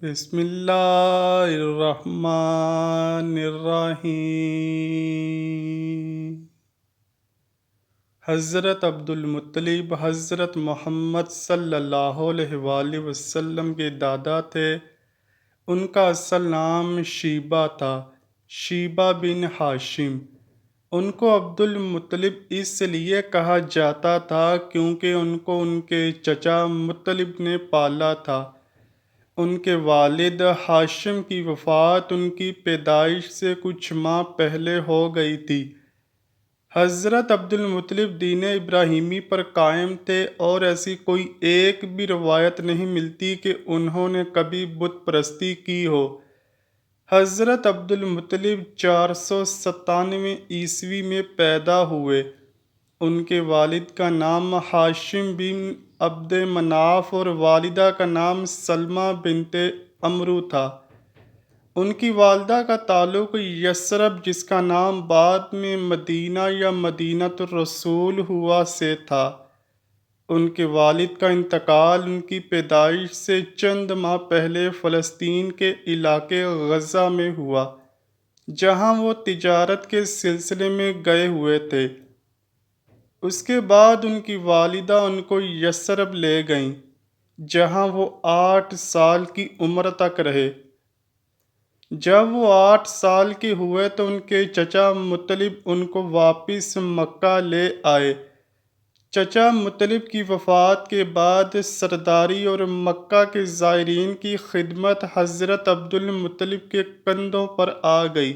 بسم اللہ الرحمن الرحیم۔ حضرت عبد المطلب حضرت محمد صلی اللہ علیہ وآلہ وسلم کے دادا تھے۔ ان کا اصل نام شیبہ تھا، شیبہ بن ہاشم۔ ان کو عبد المطلب اس لیے کہا جاتا تھا کیونکہ ان کو ان کے چچا مطلب نے پالا تھا۔ ان کے والد ہاشم کی وفات ان کی پیدائش سے کچھ ماہ پہلے ہو گئی تھی۔ حضرت عبد المطلب دین ابراہیمی پر قائم تھے اور ایسی کوئی ایک بھی روایت نہیں ملتی کہ انہوں نے کبھی بت پرستی کی ہو۔ حضرت عبد المطلب 497 عیسوی میں پیدا ہوئے۔ ان کے والد کا نام ہاشم بن عبد مناف اور والدہ کا نام سلمہ بنت عمرو تھا۔ ان کی والدہ کا تعلق یثرب، جس کا نام بعد میں مدینہ یا مدینۃ الرسول ہوا، سے تھا۔ ان کے والد کا انتقال ان کی پیدائش سے چند ماہ پہلے فلسطین کے علاقے غزہ میں ہوا، جہاں وہ تجارت کے سلسلے میں گئے ہوئے تھے۔ اس کے بعد ان کی والدہ ان کو یثرب لے گئیں، جہاں وہ 8 سال کی عمر تک رہے۔ جب وہ 8 سال کے ہوئے تو ان کے چچا مطلب ان کو واپس مکہ لے آئے۔ چچا مطلب کی وفات کے بعد سرداری اور مکہ کے زائرین کی خدمت حضرت عبد المطلب کے کندھوں پر آ گئی۔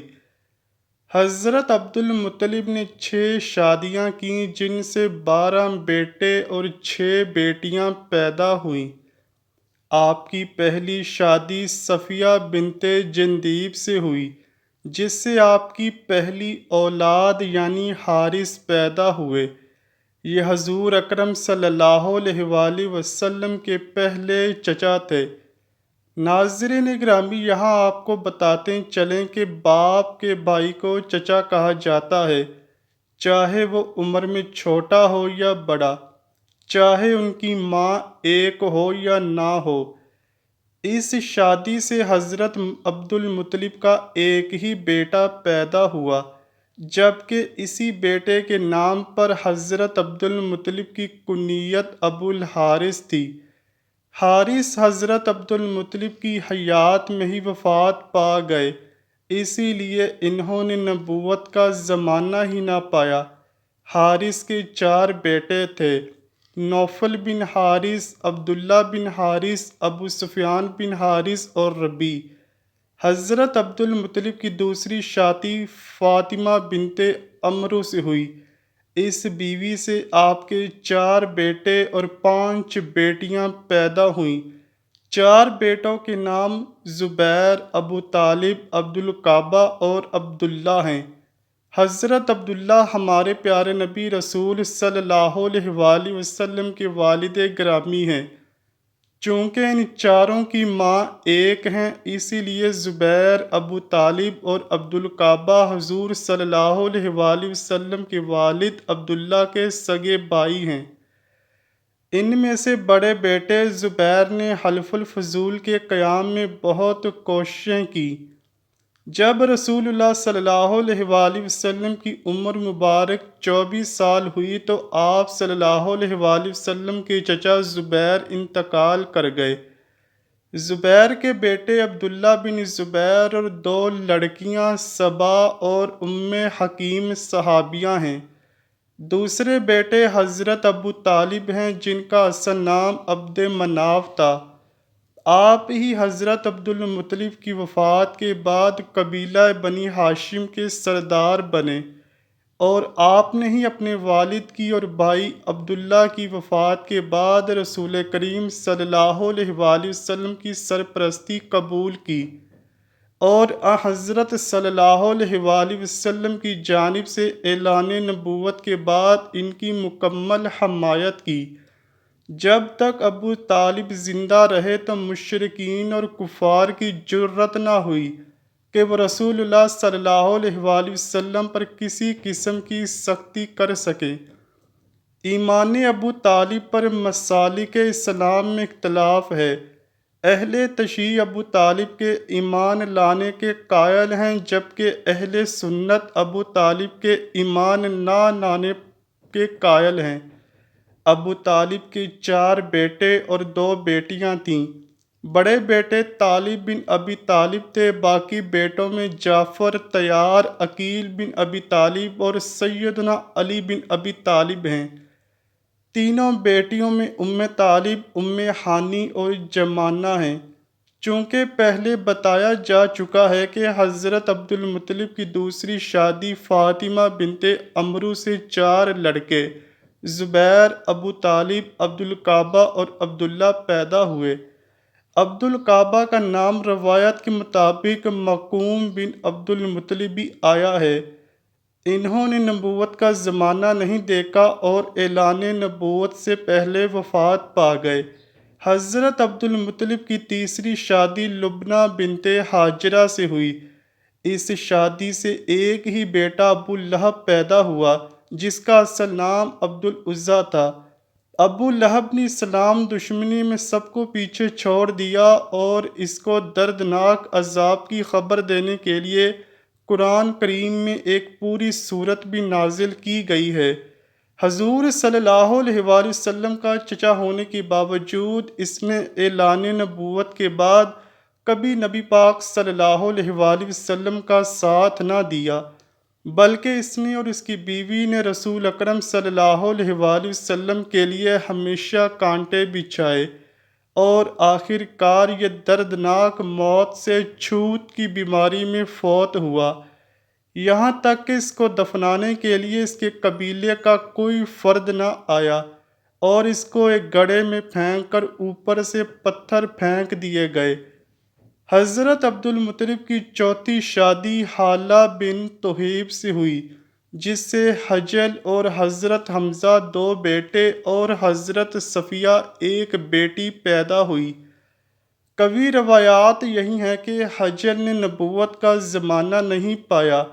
حضرت عبد المطلب نے 6 شادیاں کیں، جن سے 12 بیٹے اور 6 بیٹیاں پیدا ہوئیں۔ آپ کی پہلی شادی صفیہ بنت جندیب سے ہوئی، جس سے آپ کی پہلی اولاد یعنی حارث پیدا ہوئے۔ یہ حضور اکرم صلی اللہ علیہ وآلہ وسلم کے پہلے چچا تھے۔ ناظرین گرامی، یہاں آپ کو بتاتے چلیں کہ باپ کے بھائی کو چچا کہا جاتا ہے، چاہے وہ عمر میں چھوٹا ہو یا بڑا، چاہے ان کی ماں ایک ہو یا نہ ہو۔ اس شادی سے حضرت عبد المطلب کا ایک ہی بیٹا پیدا ہوا، جبکہ اسی بیٹے کے نام پر حضرت عبد المطلب کی کنیت ابو الحارث تھی۔ حارث حضرت عبد المطلب کی حیات میں ہی وفات پا گئے، اسی لیے انہوں نے نبوت کا زمانہ ہی نہ پایا۔ حارث کے 4 بیٹے تھے، نوفل بن حارث، عبداللہ بن حارث، ابو سفیان بن حارث اور ربیع۔ حضرت عبد المطلب کی دوسری شادی فاطمہ بنت عمرو سے ہوئی۔ اس بیوی سے آپ کے 4 بیٹے اور 5 بیٹیاں پیدا ہوئیں۔ 4 بیٹوں کے نام زبیر، ابو طالب، عبد القعبہ اور عبداللہ ہیں۔ حضرت عبداللہ ہمارے پیارے نبی رسول صلی اللہ علیہ وآلہ وسلم کے والد گرامی ہیں۔ چونکہ ان چاروں کی ماں ایک ہیں، اسی لیے زبیر، ابو طالب اور عبد القعبہ حضور صلی اللہ علیہ وآلہ وسلم کے والد عبداللہ کے سگے بھائی ہیں۔ ان میں سے بڑے بیٹے زبیر نے حلف الفضول کے قیام میں بہت کوششیں کی۔ جب رسول اللہ صلی اللہ علیہ وآلہ وسلم کی عمر مبارک 24 سال ہوئی تو آپ صلی اللہ علیہ وآلہ وسلم کے چچا زبیر انتقال کر گئے۔ زبیر کے بیٹے عبداللہ بن زبیر اور 2 لڑکیاں صبا اور حکیم صحابیہ ہیں۔ دوسرے بیٹے حضرت ابو طالب ہیں، جن کا اصل نام عبد مناف تھا۔ آپ ہی حضرت عبد المطلب کی وفات کے بعد قبیلہ بنی ہاشم کے سردار بنے، اور آپ نے ہی اپنے والد کی اور بھائی عبداللہ کی وفات کے بعد رسول کریم صلی اللہ علیہ وآلہ وسلم کی سرپرستی قبول کی، اور حضرت صلی اللہ علیہ وآلہ وسلم کی جانب سے اعلان نبوت کے بعد ان کی مکمل حمایت کی۔ جب تک ابو طالب زندہ رہے تو مشرکین اور کفار کی جرأت نہ ہوئی کہ وہ رسول اللہ صلی اللہ علیہ وآلہ وسلم پر کسی قسم کی سختی کر سکیں۔ ایمان ابو طالب پر مسالک اسلام میں اختلاف ہے۔ اہل تشیع ابو طالب کے ایمان لانے کے قائل ہیں، جبکہ اہل سنت ابو طالب کے ایمان نہ لانے کے قائل ہیں۔ ابو طالب کے 4 بیٹے اور 2 بیٹیاں تھیں۔ بڑے بیٹے طالب بن ابی طالب تھے، باقی بیٹوں میں جعفر، طیار، عقیل بن ابی طالب اور سیدنا علی بن ابی طالب ہیں۔ تینوں بیٹیوں میں طالب، ہانی اور جمانہ ہیں۔ چونکہ پہلے بتایا جا چکا ہے کہ حضرت عبد المطلب کی دوسری شادی فاطمہ بنت عمرو سے 4 لڑکے زبیر، ابو طالب، عبد القعبہ اور عبداللہ پیدا ہوئے۔ عبد القعبہ کا نام روایت کے مطابق مقوم بن عبد المطلب بھی آیا ہے۔ انہوں نے نبوت کا زمانہ نہیں دیکھا اور اعلان نبوت سے پہلے وفات پا گئے۔ حضرت عبد المطلب کی تیسری شادی لبنہ بنت حاجرہ سے ہوئی۔ اس شادی سے ایک ہی بیٹا ابو لہب پیدا ہوا، جس کا اصل نام عبد العزیٰ تھا۔ ابو لہب نے اسلام دشمنی میں سب کو پیچھے چھوڑ دیا اور اس کو دردناک عذاب کی خبر دینے کے لیے قرآن کریم میں ایک پوری سورت بھی نازل کی گئی ہے۔ حضور صلی اللہ علیہ وآلہ وسلم کا چچا ہونے کے باوجود اس نے اعلان نبوت کے بعد کبھی نبی پاک صلی اللہ علیہ وآلہ وسلم کا ساتھ نہ دیا، بلکہ اس نے اور اس کی بیوی نے رسول اکرم صلی اللہ علیہ وآلہ وسلم کے لیے ہمیشہ کانٹے بچھائے اور آخر کار یہ دردناک موت سے چھوت کی بیماری میں فوت ہوا۔ یہاں تک کہ اس کو دفنانے کے لیے اس کے قبیلے کا کوئی فرد نہ آیا اور اس کو ایک گڑھے میں پھینک کر اوپر سے پتھر پھینک دیے گئے۔ حضرت عبد المطلب کی چوتھی شادی حالہ بن توہیب سے ہوئی، جس سے حجل اور حضرت حمزہ 2 بیٹے اور حضرت صفیہ 1 بیٹی پیدا ہوئی۔ کبھی روایات یہی ہیں کہ حجل نے نبوت کا زمانہ نہیں پایا،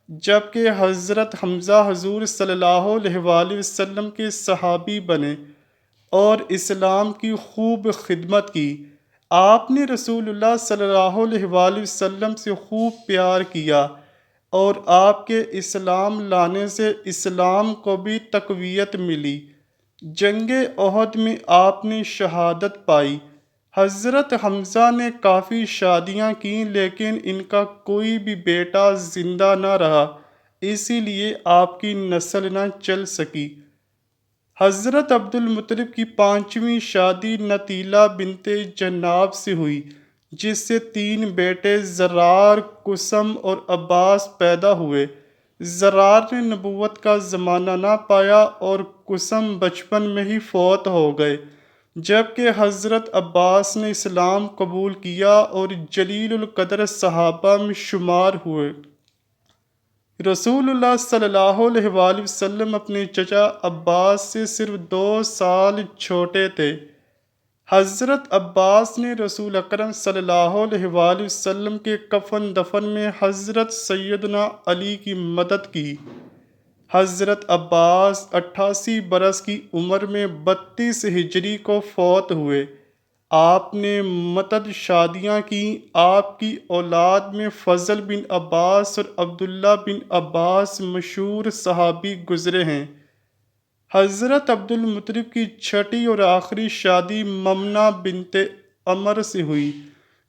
جبکہ حضرت حمزہ حضور صلی اللہ علیہ وآلہ وسلم کے صحابی بنے اور اسلام کی خوب خدمت کی۔ آپ نے رسول اللہ صلی اللہ علیہ وآلہ وسلم سے خوب پیار کیا اور آپ کے اسلام لانے سے اسلام کو بھی تقویت ملی۔ جنگ احد میں آپ نے شہادت پائی۔ حضرت حمزہ نے کافی شادیاں کیں، لیکن ان کا کوئی بھی بیٹا زندہ نہ رہا، اسی لیے آپ کی نسل نہ چل سکی۔ حضرت عبد المطلب کی 5ویں شادی نتیلہ بنت جناب سے ہوئی، جس سے 3 بیٹے زرار، قسم اور عباس پیدا ہوئے۔ زرار نے نبوت کا زمانہ نہ پایا اور قسم بچپن میں ہی فوت ہو گئے، جبکہ حضرت عباس نے اسلام قبول کیا اور جلیل القدر صحابہ میں شمار ہوئے۔ رسول اللہ صلی اللہ علیہ وآلہ وسلم اپنے چچا عباس سے صرف 2 سال چھوٹے تھے۔ حضرت عباس نے رسول اکرم صلی اللہ علیہ وآلہ وسلم کے کفن دفن میں حضرت سیدنا علی کی مدد کی۔ حضرت عباس 88 برس کی عمر میں 32 ہجری کو فوت ہوئے۔ آپ نے متعدد شادیاں کیں۔ آپ کی اولاد میں فضل بن عباس اور عبداللہ بن عباس مشہور صحابی گزرے ہیں۔ حضرت عبد المطلب کی 6ٹھی اور آخری شادی ممنہ بنت عمر سے ہوئی،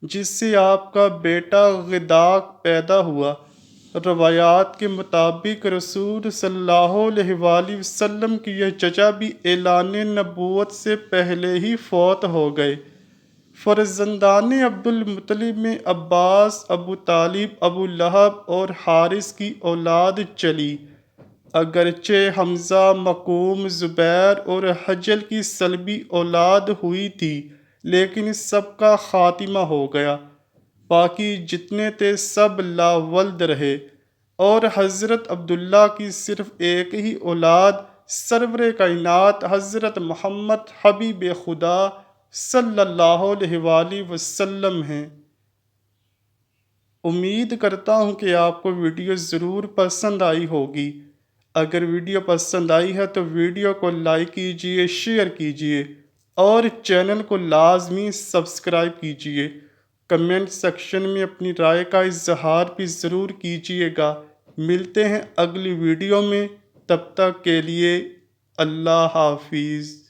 جس سے آپ کا بیٹا غداق پیدا ہوا۔ روایات کے مطابق رسول صلی اللہ علیہ وآلہ وسلم کی یہ چچا بھی اعلان نبوت سے پہلے ہی فوت ہو گئے۔ فرزندان عبد المطلب میں عباس، ابو طالب، ابو لہب اور حارث کی اولاد چلی۔ اگرچہ حمزہ، مقوم، زبیر اور حجل کی سلبی اولاد ہوئی تھی، لیکن اس سب کا خاتمہ ہو گیا۔ باقی جتنے تھے سب لا ولد رہے اور حضرت عبداللہ کی صرف ایک ہی اولاد سرور کائنات حضرت محمد حبیب خدا صلی اللہ علیہ وآلہ وسلم ہیں۔ امید کرتا ہوں کہ آپ کو ویڈیو ضرور پسند آئی ہوگی۔ اگر ویڈیو پسند آئی ہے تو ویڈیو کو لائک کیجئے، شیئر کیجئے اور چینل کو لازمی سبسکرائب کیجیے۔ کمنٹ سیکشن میں اپنی رائے کا اظہار بھی ضرور کیجیے گا۔ ملتے ہیں اگلی ویڈیو میں، تب تک کے لیے اللہ حافظ۔